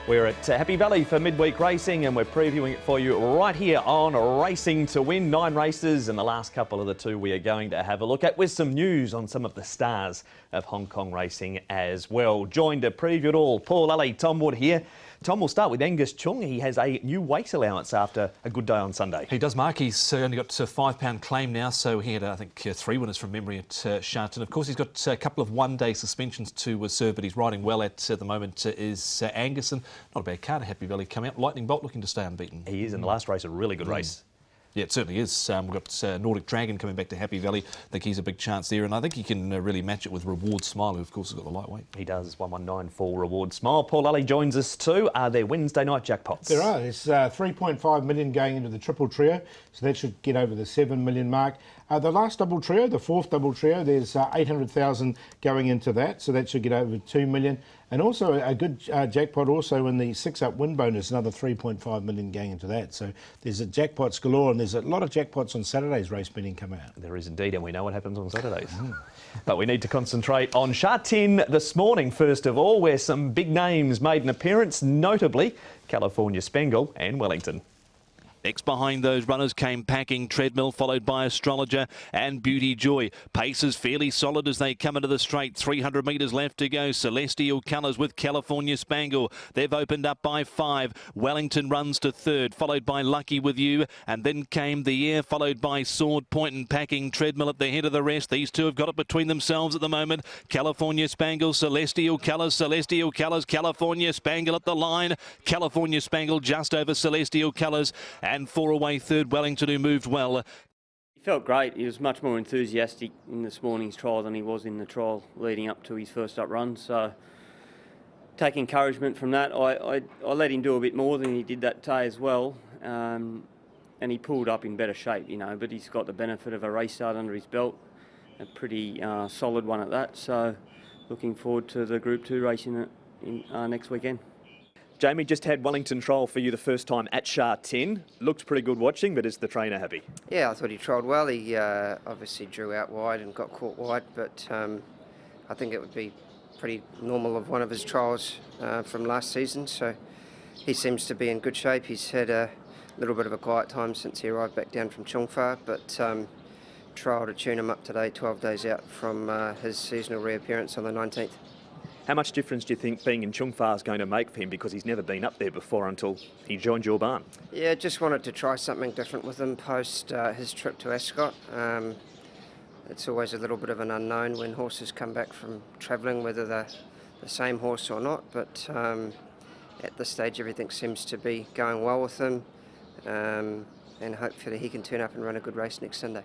We're at Happy Valley for midweek racing and we're previewing it for you right here on Racing to Win. 9 races and the last couple of the 2 we are going to have a look at with some news on some of the stars of Hong Kong racing as well. Joined to preview it all, Paul Alley, Tom Wood here. Tom, will start with Angus Chung. He has a new weight allowance after a good day on Sunday. He does, Mark. He's only got a £5 claim now, so he had, I think, 3 winners from memory at Sha Tin. Of course, he's got a couple of one-day suspensions to serve, but he's riding well at the moment is Angus. And not a bad card at Happy Valley coming up. Lightning Bolt looking to stay unbeaten. He is in the last race, a really good race. Yeah, it certainly is. We've got Nordic Dragon coming back to Happy Valley. I think he's a big chance there, and I think he can really match it with Reward Smile, who of course has got the lightweight. He does. 119 for Reward Smile. Paul Alley joins us too. Are there Wednesday night jackpots? There are. There's 3.5 million going into the triple trio, so that should get over the 7 million mark. The last double trio, the 4th double trio, there's 800,000 going into that, so that should get over 2 million. And also a good jackpot also in the 6-up win bonus, another 3.5 million going into that. So there's a jackpots galore, and there's a lot of jackpots on Saturday's race betting come out. There is indeed, and we know what happens on Saturdays. But we need to concentrate on Sha Tin this morning, first of all, where some big names made an appearance, notably California Spangle and Wellington. Next behind those runners came Packing Treadmill, followed by Astrologer and Beauty Joy. Pace is fairly solid as they come into the straight. 300 metres left to go. Celestial Colours with California Spangle. They've opened up by 5. Wellington runs to 3rd, followed by Lucky With You. And then came The Air, followed by Sword Point and Packing Treadmill at the head of the rest. These two have got it between themselves at the moment. California Spangle, Celestial Colours, California Spangle at the line. California Spangle just over Celestial Colours. And 4 away 3rd, Wellington, who moved well. He felt great. He was much more enthusiastic in this morning's trial than he was in the trial leading up to his first up run. So take encouragement from that. I let him do a bit more than he did that day as well. And he pulled up in better shape, you know, but he's got the benefit of a race start under his belt, a pretty solid one at that. So looking forward to the Group 2 racing next weekend. Jamie, just had Wellington trial for you the first time at Sha Tin. Looked pretty good watching, but is the trainer happy? Yeah, I thought he trialled well. He obviously drew out wide and got caught wide, but I think it would be pretty normal of one of his trials from last season. So he seems to be in good shape. He's had a little bit of a quiet time since he arrived back down from Chung Fa, but trial to tune him up today, 12 days out from his seasonal reappearance on the 19th. How much difference do you think being in Chung Fa is going to make for him, because he's never been up there before until he joined your barn? Yeah, just wanted to try something different with him post his trip to Ascot. It's always a little bit of an unknown when horses come back from travelling, whether they're the same horse or not, but at this stage everything seems to be going well with him, and hopefully he can turn up and run a good race next Sunday.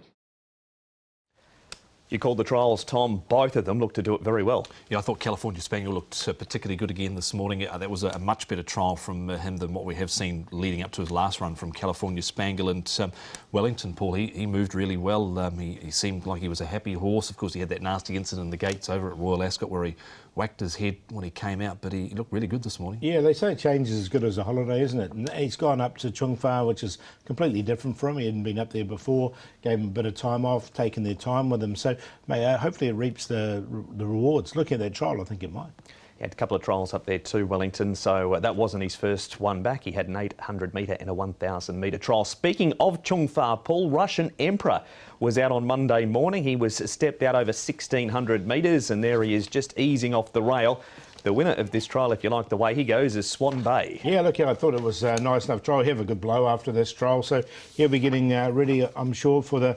You called the trials, Tom. Both of them looked to do it very well. Yeah, I thought California Spangle looked particularly good again this morning. That was a much better trial from him than what we have seen leading up to his last run from California Spangle. And Wellington, Paul, he moved really well. He seemed like he was a happy horse. Of course, he had that nasty incident in the gates over at Royal Ascot where he whacked his head when he came out, but he looked really good this morning. Yeah, they say change is as good as a holiday, isn't it? And he's gone up to Chung Fa, which is completely different from him. He hadn't been up there before, gave him a bit of time off, taken their time with him. So hopefully it reaps the rewards. Looking at that trial, I think it might. He had a couple of trials up there too, Wellington, so that wasn't his first one back. He had an 800 metre and a 1,000 metre trial. Speaking of Chung Fa, Paul, Russian Emperor was out on Monday morning. He was stepped out over 1,600 metres, and there he is just easing off the rail. The winner of this trial, if you like the way he goes, is Swan Bay. Yeah, look, I thought it was a nice enough trial. He'll have a good blow after this trial, so he'll be getting ready, I'm sure, for the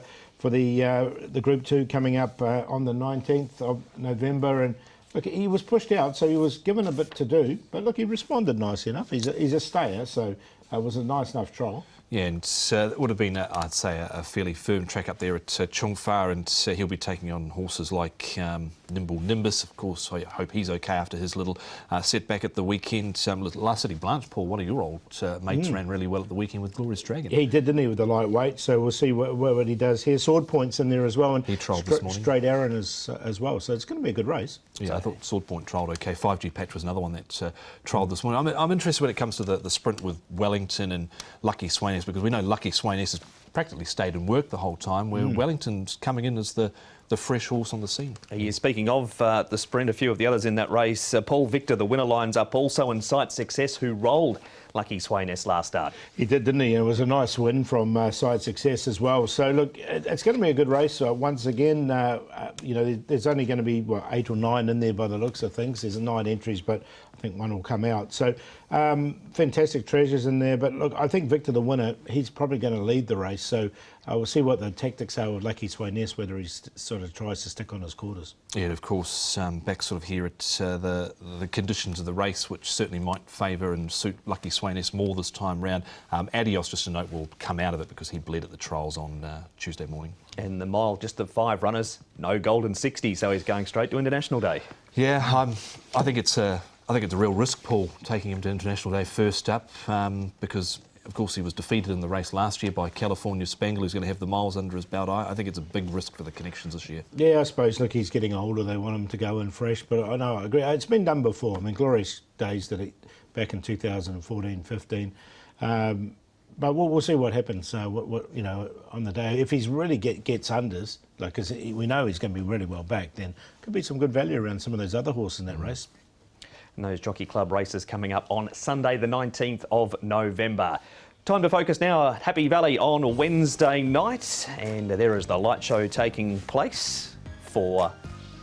Group 2 coming up on the 19th of November. And look, he was pushed out, so he was given a bit to do, but look, he responded nicely enough. He's a stayer, so it was a nice enough trial. Yeah, and it would have been, I'd say, a fairly firm track up there at Chung Fa, and he'll be taking on horses like Nimble Nimbus, of course. I hope he's okay after his little setback at the weekend. Last City Blanche, Paul, one of your old mates, ran really well at the weekend with Glorious Dragon. He did, didn't he, with the lightweight, so we'll see what he does here. Sword Point's in there as well, and he trialled this morning. Straight Aaron as well, so it's going to be a good race. Yeah, so I thought Sword Point trialled okay. 5G Patch was another one that trialled this morning. I'm interested when it comes to the sprint with Wellington and Lucky Swainess, because we know Lucky Swainess is practically stayed and worked the whole time, where Wellington's coming in as the fresh horse on the scene. Speaking of the sprint, a few of the others in that race, Paul Victor, the winner, lines up also in Sight Success, who rolled Lucky Swayness last start. He did, didn't he? And it was a nice win from Sight Success as well. So, look, it's going to be a good race. Once again, there's only going to be, 8 or 9 in there by the looks of things. There's 9 entries, but I think one will come out. So, fantastic treasures in there. But, look, I think Victor, the winner, he's probably going to lead the race. So, we'll see what the tactics are with Lucky Swayness, whether he sort of tries to stick on his quarters. Yeah, and of course, back sort of here at the conditions of the race, which certainly might favour and suit Lucky Swayness more this time round. Adios, just a note, will come out of it because he bled at the trials on Tuesday morning. And the mile, just the 5 runners, no golden 60, so he's going straight to International Day. Yeah, I think it's a real risk, Paul, taking him to International Day first up, because of course he was defeated in the race last year by California Spangle, who's going to have the miles under his belt. I think it's a big risk for the connections this year. Yeah, I suppose, look, he's getting older. They want him to go in fresh, but I agree. It's been done before. I mean, glorious days did it back in 2014, 15. But we'll see what happens. On the day, if he's really gets unders, because we know he's going to be really well back, then could be some good value around some of those other horses in that race. And those Jockey Club races coming up on Sunday the 19th of November. Time to focus now at Happy Valley on Wednesday night, and there is the light show taking place for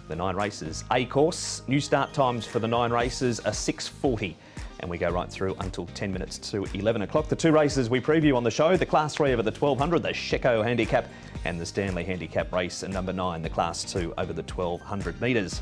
the 9 races. A course, new start times for the 9 races are 6:40, and we go right through until 10 minutes to 11 o'clock. The 2 races we preview on the show, the Class 3 over the 1200, the Sheco Handicap, and the Stanley Handicap race, and number 9, the Class 2 over the 1200 metres.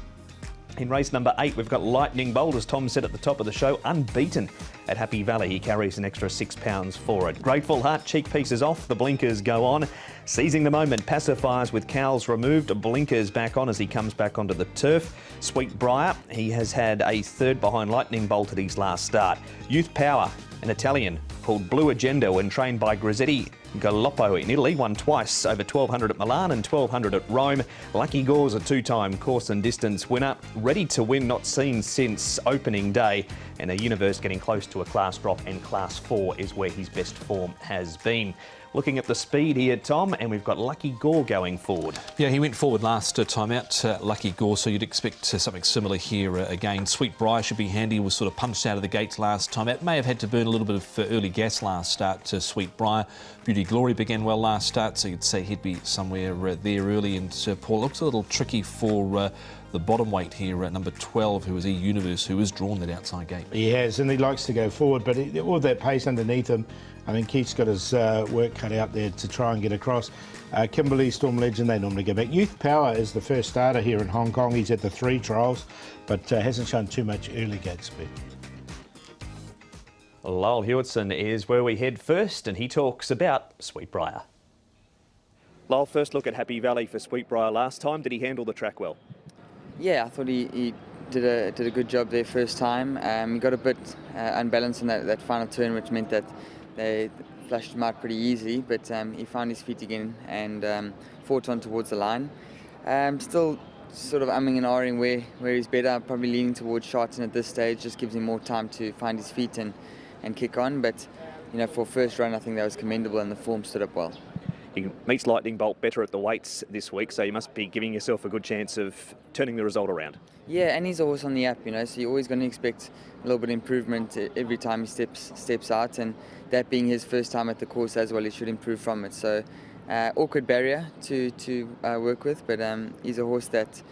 In race number 8, we've got Lightning Bolt, as Tom said at the top of the show, unbeaten at Happy Valley. He carries an extra £6 for it. Grateful Heart, cheek pieces off, the blinkers go on. Seizing the moment, pacifiers with cowls removed, blinkers back on as he comes back onto the turf. Sweet Briar, he has had a third behind Lightning Bolt at his last start. Youth Power, an Italian called Blue Agenda, when trained by Grizzetti Galoppo in Italy, won twice over 1200 at Milan and 1200 at Rome. Lucky Gore's a 2-time course and distance winner, ready to win, not seen since opening day, and a Universe getting close to a class drop, and Class 4 is where his best form has been. Looking at the speed here, Tom, and we've got Lucky Gore going forward. Yeah, he went forward last time out, Lucky Gore, so you'd expect something similar here again. Sweet Briar should be handy, was sort of punched out of the gates last time out. May have had to burn a little bit of early gas last start to Sweet Briar. Beauty Glory began well last start, so you'd say he'd be somewhere there early. And Paul, looks a little tricky for the bottom weight here at number 12, who is E-Universe, who has drawn that outside gate. He has, and he likes to go forward, but all that pace underneath him, I mean, Keith's got his work cut out there to try and get across. Kimberley, Storm Legend, they normally go back. Youth Power is the first starter here in Hong Kong. He's at the 3 trials, but hasn't shown too much early gate speed. Lyle Hewitson is where we head first, and he talks about Sweet Briar. Lyle, first look at Happy Valley for Sweet Briar last time. Did he handle the track well? Yeah, I thought he did a good job there first time. He got a bit unbalanced in that final turn, which meant that they flushed him out pretty easy, but he found his feet again and fought on towards the line. Still sort of umming and ahhing where he's better. Probably leaning towards Sha Tin at this stage, just gives him more time to find his feet and kick on. But for first run, I think that was commendable and the form stood up well. He meets Lightning Bolt better at the weights this week, so you must be giving yourself a good chance of turning the result around. Yeah, and he's always on the up, so you're always going to expect a little bit of improvement every time he steps out, and that being his first time at the course as well, he should improve from it. So awkward barrier to work with, but he's a horse that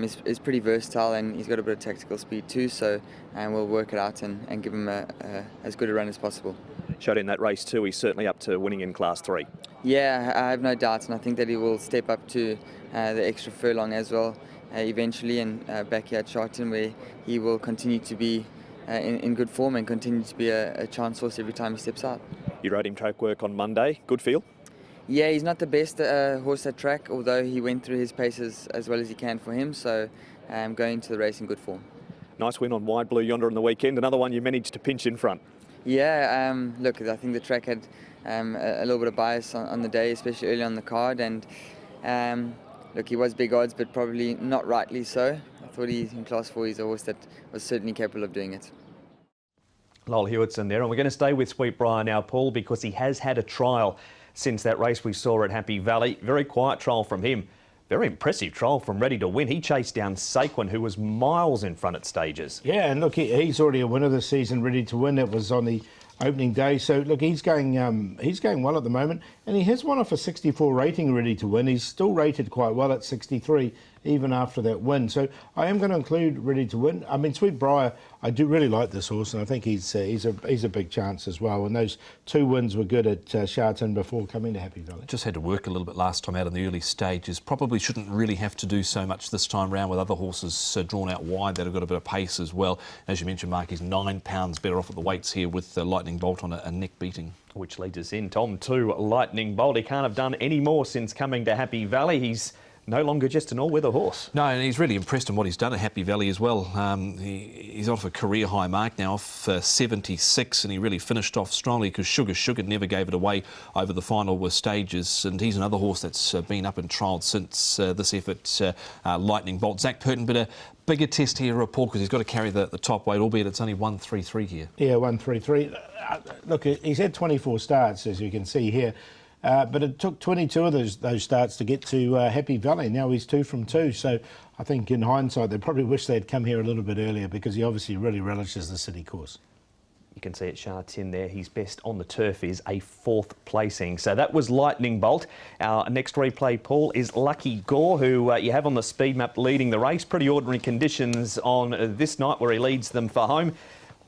is pretty versatile, and he's got a bit of tactical speed too, so we'll work it out and give him as good a run as possible. Showed in that race too, he's certainly up to winning in Class 3. Yeah, I have no doubts, and I think that he will step up to the extra furlong as well eventually, and back here at Sha Tin, where he will continue to be in good form and continue to be a chance horse every time he steps out. You rode him track work on Monday, good feel? Yeah, he's not the best horse at track, although he went through his paces as well as he can for him, so going into the race in good form. Nice win on Wide Blue Yonder on the weekend, another one you managed to pinch in front. Yeah, look, I think the track had a little bit of bias on the day, especially early on the card, and look, he was big odds, but probably not rightly so. I thought in Class 4 he's a horse that was certainly capable of doing it. Lyle Hewitson there, and we're going to stay with Sweet Briar now, Paul, because he has had a trial since that race we saw at Happy Valley. Very quiet trial from him. Very impressive trial from Ready to Win. He chased down Saquon, who was miles in front at stages. Yeah, and look, he's already a winner this season, Ready to Win. That was on the opening day. So look, he's going well at the moment, and he has won off a 64 rating, Ready to Win. He's still rated quite well at 63 even after that win. So I am going to include Ready to Win. I mean, Sweet Briar, I do really like this horse, and I think he's a big chance as well. And those 2 wins were good at Sha Tin before coming to Happy Valley. Just had to work a little bit last time out in the early stages. Probably shouldn't really have to do so much this time round with other horses drawn out wide that have got a bit of pace as well. As you mentioned, Mark, he's £9 better off at the weights here with Lightning Bolt on a neck beating. Which leads us in, Tom, to Lightning Bolt. He can't have done any more since coming to Happy Valley. He's no longer just an all-weather horse. No, and he's really impressed in what he's done at Happy Valley as well. He's off a career high mark now, off 76, and he really finished off strongly because Sugar never gave it away over the final stages. And he's another horse that's been up and trialled since this effort, Lightning Bolt. Zach Purton, but a bigger test here, Paul, because he's got to carry the top weight, albeit it's only 133 here. Yeah, 133. Look, he's had 24 starts, as you can see here. But it took 22 of those starts to get to Happy Valley. Now he's 2 from 2. So I think in hindsight, they probably wish they'd come here a little bit earlier because he obviously really relishes the city course. You can see at Sha Tin there, his best on the turf is a 4th placing. So that was Lightning Bolt. Our next replay, Paul, is Lucky Gore, who you have on the speed map leading the race. Pretty ordinary conditions on this night where he leads them for home.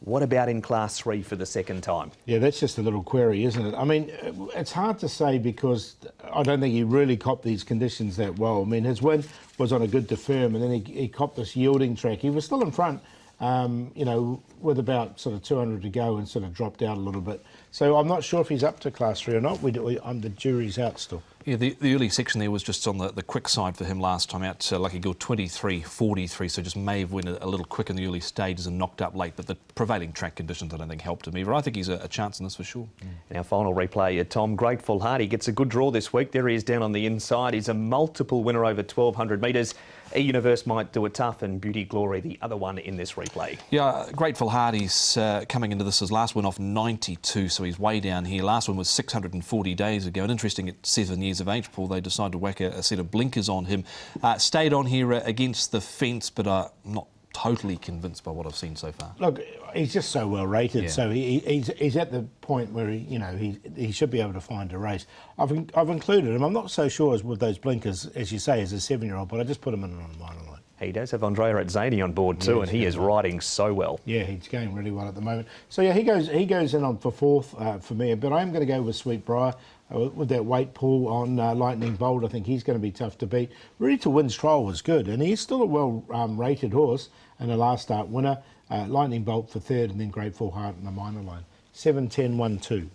What about in Class 3 for the second time? Yeah, that's just a little query, isn't it? I mean, it's hard to say because I don't think he really copped these conditions that well. I mean, his win was on a good to firm, and then he copped this yielding track. He was still in front, you know, with about sort of 200 to go and sort of dropped out a little bit. So I'm not sure if he's up to Class 3 or not. The jury's out still. Yeah, the early section there was just on the quick side for him last time out. Lucky Gore 23.43, so just may have went a little quick in the early stages and knocked up late, but the prevailing track conditions I don't think helped him either. I think he's a chance in this for sure. In our final replay, Tom, Grateful Heart, he gets a good draw this week. There he is down on the inside. He's a multiple winner over 1,200 metres. E-Universe might do it tough, and Beauty Glory, the other one in this replay. Yeah, Grateful Heart, he's coming into this, his last win off 92, so he's way down here. Last one was 640 days ago, and interesting at 7 years of age, Paul, they decided to whack a set of blinkers on him. Stayed on here against the fence, but not totally convinced by what I've seen so far. Look, he's just so well rated, so he's at the point where he should be able to find a race. I've included him. I'm not so sure as with those blinkers, as you say, as a 7-year-old, but I just put him in on a minor line. He does have Andrea at Zany on board too, and he is riding so well. Yeah, he's going really well at the moment. So yeah, he goes in on for 4th for me, but I am going to go with Sweet Briar. With that weight pull on Lightning Bolt, I think he's going to be tough to beat. Ready to Win's trial was good, and he's still a well-rated horse and a last start winner. Lightning Bolt for 3rd, and then Grateful Heart in the minor line. 7, 10, 1, 2.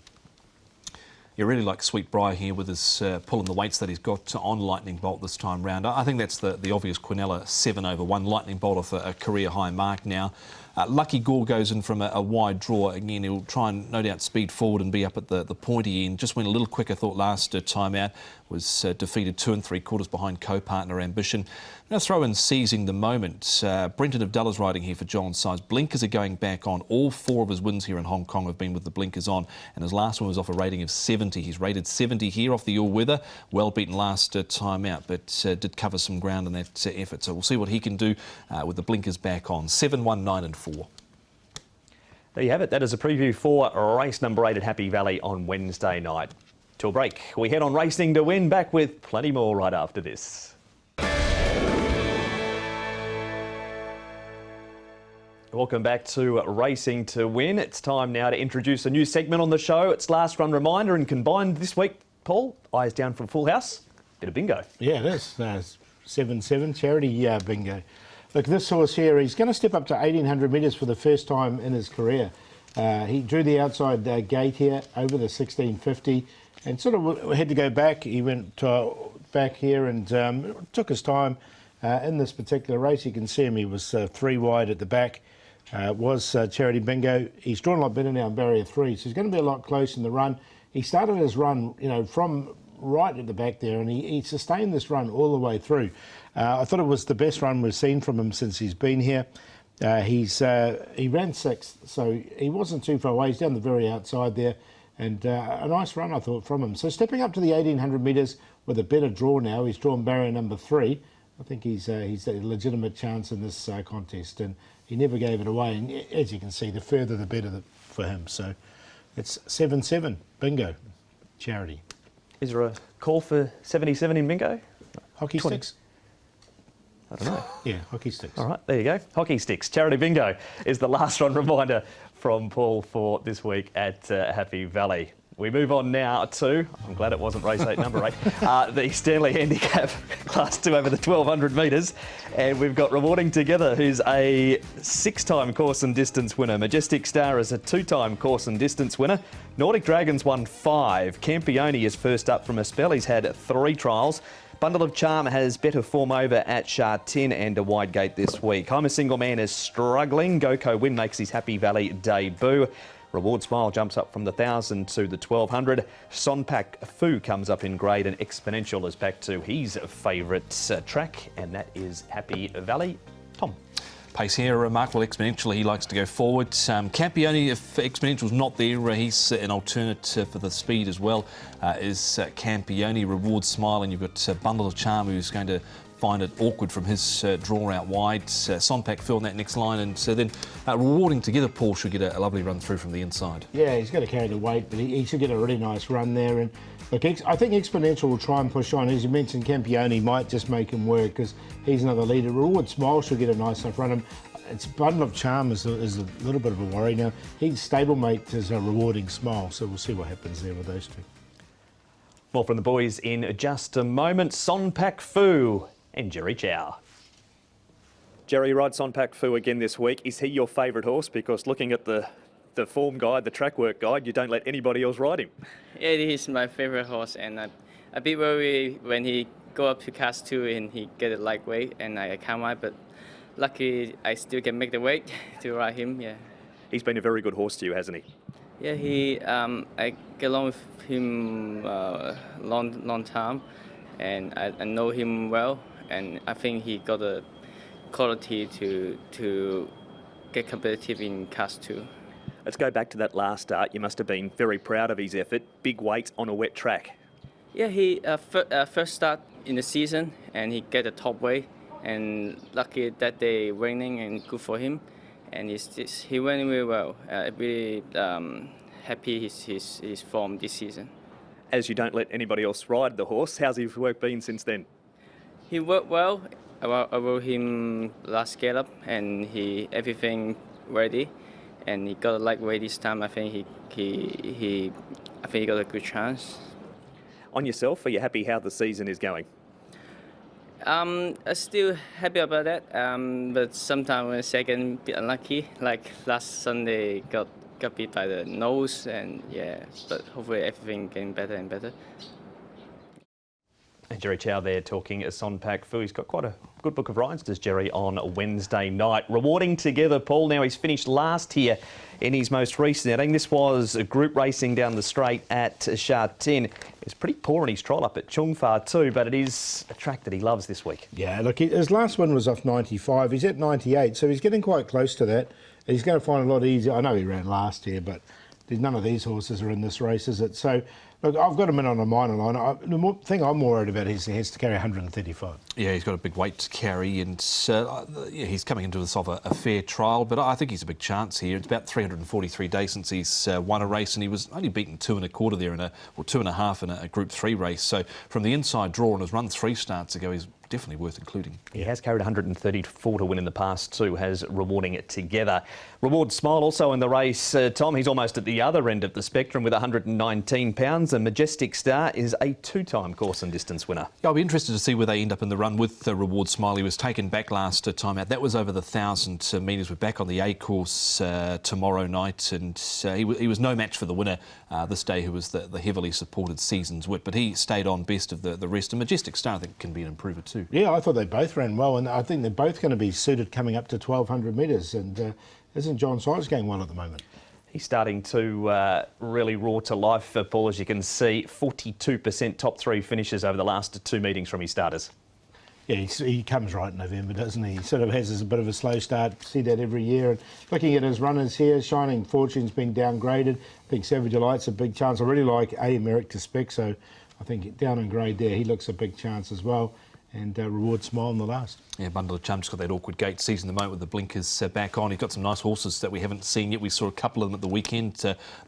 You really like Sweet Briar here with his pulling the weights that he's got on Lightning Bolt this time round. I think that's the obvious Quinella 7/1. Lightning Bolt off a career high mark now. Lucky Gore goes in from a wide draw. Again, he'll try and no doubt speed forward and be up at the pointy end. Just went a little quicker, thought, last time out. Was defeated 2 3/4 behind co-partner Ambition. Now throw in Seizing the Moment. Brenton of Dulla's riding here for John Size. Blinkers are going back on. All 4 of his wins here in Hong Kong have been with the blinkers on, and his last one was off a rating of 70. He's rated 70 here off the all-weather. Well beaten last time out, but did cover some ground in that effort. So we'll see what he can do with the blinkers back on. 7, 1, 9 and 4. There you have it. That is a preview for race number 8 at Happy Valley on Wednesday night. Till break, we head on Racing to Win, back with plenty more right after this. Welcome back to Racing to Win. It's time now to introduce a new segment on the show. It's Last Run Reminder, and combined this week, Paul, eyes down from Full House, bit of bingo. Yeah, it is. 7-7 charity bingo. Look, this horse here, he's going to step up to 1,800 metres for the first time in his career. He drew the outside gate here over the 1650 and sort of had to go back. He went back here and took his time in this particular race. You can see him, he was 3 wide at the back. Was charity bingo. He's drawn a lot better now in barrier 3, so he's going to be a lot close in the run. He started his run, from right at the back there, and he sustained this run all the way through. I thought it was the best run we've seen from him since he's been here. He ran 6th, so he wasn't too far away. He's down the very outside there. And a nice run, I thought, from him. So stepping up to the 1,800 metres with a better draw now. He's drawn barrier number 3. I think he's a legitimate chance in this contest, and he never gave it away. And as you can see, the further the better for him. So it's 7-7, bingo, charity. Is there a call for 77 in bingo? Hockey 20. sticks? I don't know. Yeah, hockey sticks. All right, there you go. Hockey sticks. Charity bingo is the last run reminder from Paul for this week at Happy Valley. We move on now to, I'm glad it wasn't race 8, number 8, the Stanley Handicap Class 2 over the 1,200 metres. And we've got Rewarding Together, who's a 6-time course and distance winner. Majestic Star is a 2-time course and distance winner. Nordic Dragons won 5. Campione is first up from a spell. He's had 3 trials. Bundle of Charm has better form over at Sha Tin and a wide gate this week. I'm a Single Man is struggling. Goko Win makes his Happy Valley debut. Reward Smile jumps up from the 1,000 to the 1,200. Sonpak Fu comes up in grade, and Exponential is back to his favourite track, and that is Happy Valley. Tom. Pace here, remarkable. Exponential, he likes to go forward. Campione, if Exponential's not there, he's an alternate for the speed as well, is Campione. Reward Smile, and you've got Bundle of Charm, who's going to find it awkward from his draw out wide. Sonpak Phil in that next line, and so then Rewarding Together, Paul should get a lovely run through from the inside. Yeah, he's got to carry the weight, but he should get a really nice run there. And look, I think Exponential will try and push on. As you mentioned, Campione might just make him work because he's another leader. Reward Smile should get a nice enough run. It's Bundle of Charm is a little bit of a worry now. His stablemate is a Rewarding Smile, so we'll see what happens there with those two. More from the boys in just a moment. Sonpak Fu and Jerry Chow. Jerry, you ride Sonpak Fu again this week. Is he your favourite horse? Because looking at the form guide, the track work guide, you don't let anybody else ride him. Yeah, he is my favourite horse, and I'm a bit worried when he go up to Class 2 and he get it lightweight and I can't ride, but lucky I still can make the weight to ride him, yeah. He's been a very good horse to you, hasn't he? Yeah, I get along with him long time, and I know him well, and I think he got the quality to get competitive in Class 2. Let's go back to that last start. You must have been very proud of his effort. Big weight on a wet track. Yeah, he first start in the season, and he get the top weight, and lucky that day raining and good for him, and he went really well. Really happy his form this season. As you don't let anybody else ride the horse, how's his work been since then? He worked well. I rode him last gallop, and everything ready, and he got a lightweight this time. I think he got a good chance. On yourself, are you happy how the season is going? I'm still happy about that, but sometimes when second, bit unlucky. Like last Sunday, got beat by the nose, and yeah. But hopefully everything getting better and better. And Jerry Chow there talking Sonpak Fu. He's got quite a good book of rides, does Jerry, on Wednesday night. Rewarding Together, Paul. Now he's finished last here in his most recent outing. This was a group racing down the straight at Sha Tin. He's pretty poor in his trial up at Chung Fa too, but it is a track that he loves this week. Yeah, look, his last one was off 95. He's at 98, so he's getting quite close to that. He's going to find it a lot easier. I know he ran last year, but none of these horses are in this race, is it? So, look, I've got him in on a minor line. The thing I'm more worried about is he has to carry 135. Yeah, he's got a big weight to carry, and yeah, he's coming into this off a fair trial, but I think he's a big chance here. It's about 343 days since he's won a race, and he was only beaten 2 1/4 there or 2 1/2 in a Group 3 race. So from the inside draw and has run 3 starts ago, he's definitely worth including. He has carried 134 to win in the past too, has Rewarding It Together. Reward Smile also in the race, Tom. He's almost at the other end of the spectrum with 119 pounds. And Majestic Star is a 2-time course and distance winner. Yeah, I'll be interested to see where they end up in the run with the Reward Smile. He was taken back last time out. That was over the 1,000 metres. We're back on the A course tomorrow night, and he was no match for the winner this day, who was the heavily supported Seasons Wit, but he stayed on best of the rest. And Majestic Star, I think, can be an improver too. Yeah, I thought they both ran well, and I think they're both going to be suited coming up to 1,200 metres. And isn't John Sides going well at the moment? He's starting to really roar to life, Paul, as you can see. 42% top 3 finishes over the last 2 meetings from his starters. Yeah, he comes right in November, doesn't he? He sort of has a bit of a slow start. See that every year. And looking at his runners here, Shining Fortune's been downgraded. I think Savage Delight's a big chance. I really like America Spec, so I think down in grade there, he looks a big chance as well. And Reward Smile in the last. Yeah, Bundle of Charm just got that awkward gate season at the moment with the blinkers back on. He's got some nice horses that we haven't seen yet. We saw a couple of them at the weekend,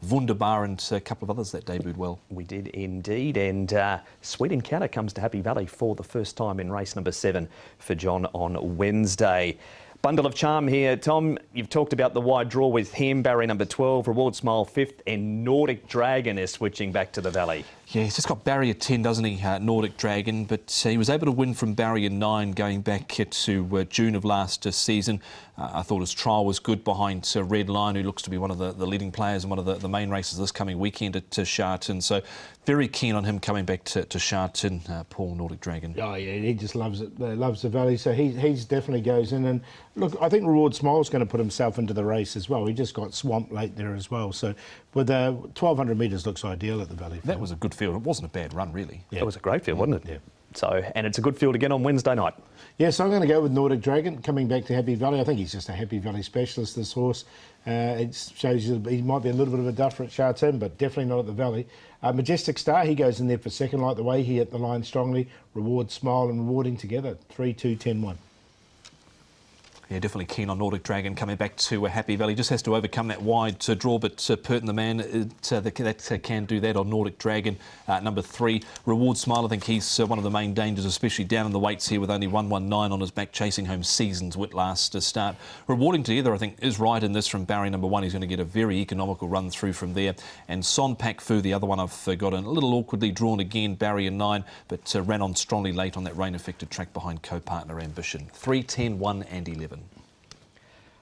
Wunderbar and a couple of others that debuted well. We did indeed, and Sweet Encounter comes to Happy Valley for the first time in race number 7 for John on Wednesday. Bundle of Charm here. Tom, you've talked about the wide draw with him, barrier number 12, Reward Smile 5th, and Nordic Dragon is switching back to the Valley. Yeah, he's just got barrier 10, doesn't he, Nordic Dragon, but he was able to win from barrier 9 going back to June of last season. I thought his trial was good behind Red Lion, who looks to be one of the leading players and one of the main races this coming weekend at Sha Tin. So very keen on him coming back to Sha Tin, Paul, Nordic Dragon. Oh yeah, he just loves it. Loves the Valley, so he's definitely goes in. And look, I think Reward Smile's going to put himself into the race as well. He just got swamped late there as well. So with 1,200 metres looks ideal at the Valley. That was a good field. It wasn't a bad run, really. Yeah. It was a great field, wasn't it? Yeah. So, and it's a good field again on Wednesday night. Yeah, so I'm going to go with Nordic Dragon coming back to Happy Valley. I think he's just a Happy Valley specialist, this horse. It shows you he might be a little bit of a duffer at Sha Tin, but definitely not at the Valley. Majestic Star, he goes in there for second, like the way he hit the line strongly. Reward Smile and Rewarding together, 3, 2, 10, 1. Yeah, definitely keen on Nordic Dragon coming back to Happy Valley. Just has to overcome that wide draw, but Pert and the man that can do that on Nordic Dragon. Number 3, Reward Smile. I think he's one of the main dangers, especially down in the weights here with only 119 on his back, chasing home Seasons Wit last start. Rewarding together, I think, is right in this from barrier number 1. He's going to get a very economical run through from there. And Son Pak Fu, the other one I've forgotten, a little awkwardly drawn again, barrier 9, but ran on strongly late on that rain-affected track behind co-partner Ambition. 3, 10, 1 and 11.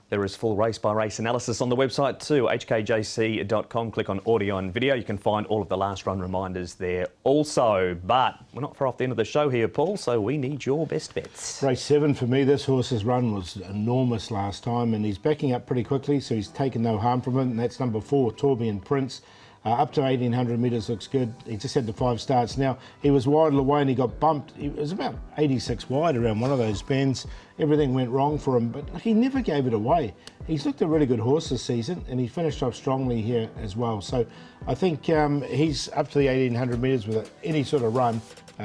There is full race-by-race analysis on the website too, hkjc.com. Click on audio and video. You can find all of the last run reminders there also. But we're not far off the end of the show here, Paul, so we need your best bets. Race 7 for me, this horse's run was enormous last time, and he's backing up pretty quickly, so he's taken no harm from it, and that's number 4, Torbian Prince. Up to 1,800 metres looks good. He just had the 5 starts. Now, he was wide away and he got bumped. He was about 86 wide around one of those bends. Everything went wrong for him, but he never gave it away. He's looked a really good horse this season, and he finished off strongly here as well. So I think he's up to the 1,800 metres with any sort of run.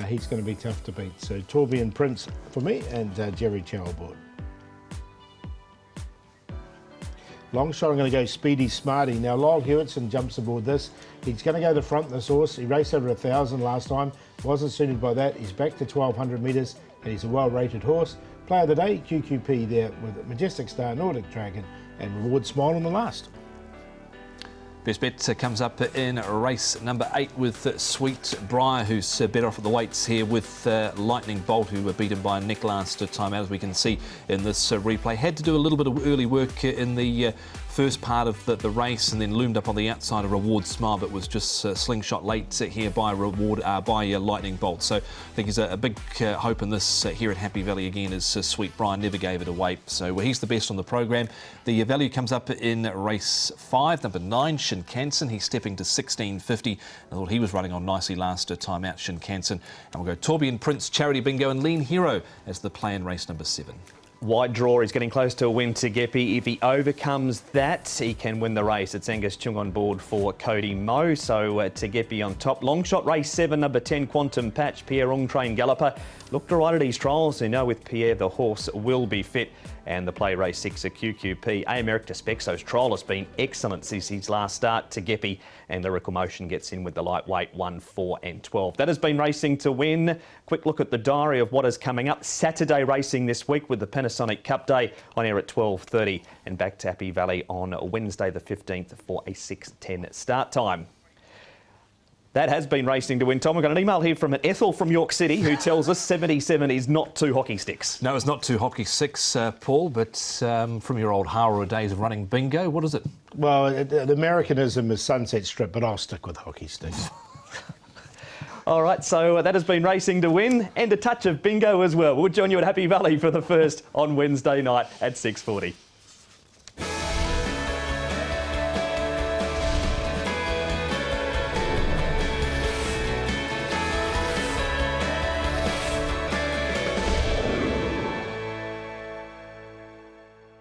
He's going to be tough to beat. So Torbian Prince for me and Jerry Chow aboard. Long shot, I'm going to go Speedy Smarty. Now, Lyle Hewitson jumps aboard this. He's going to go the front, this horse. He raced over 1,000 last time. Wasn't suited by that. He's back to 1,200 metres, and he's a well-rated horse. Player of the day, QQP there with Majestic Star, Nordic Dragon, and Reward Smile in the last. Best bet comes up in race number 8 with Sweet Briar, who's better off at the weights here with Lightning Bolt, who were beaten by Nick last time out, as we can see in this replay. Had to do a little bit of early work in the first part of the race, and then loomed up on the outside of Reward Smile, but was just slingshot late here by Lightning Bolt. So I think there's a big hope in this here at Happy Valley again, as Sweet Briar never gave it away. So he's the best on the program. The value comes up in race 5, number 9, Shinkansen. He's stepping to 16.50. I thought he was running on nicely last time out, Shinkansen. And we'll go Torbian Prince, Charity Bingo and Lean Hero as the play in race number 7. Wide draw, he's getting close to a win to Geppy. If he overcomes that, he can win the race. It's Angus Chung on board for Cody Moe, so to Geppy on top. Long shot, race 7, number 10, Quantum Patch, Pierre Ong Train Galloper. Looked all right at his trials, so know with Pierre the horse will be fit. And the play race 6, a QQP. America Spexo's trial has been excellent since his last start to Geppy, and Lyrical Motion gets in with the lightweight 1, 4 and 12. That has been Racing to Win. Quick look at the diary of what is coming up. Saturday racing this week with the Panasonic Cup Day on air at 12:30, and back to Happy Valley on Wednesday the 15th for a 6:10 start time. That has been Racing to Win. Tom, we've got an email here from Ethel from York City who tells us 77 is not 2 hockey sticks. No, it's not 2 hockey sticks, Paul, but from your old Howrah days of running bingo, what is it? Well, the Americanism is Sunset Strip, but I'll stick with hockey sticks. All right, so that has been Racing to Win, and a touch of bingo as well. We'll join you at Happy Valley for the first on Wednesday night at 6:40.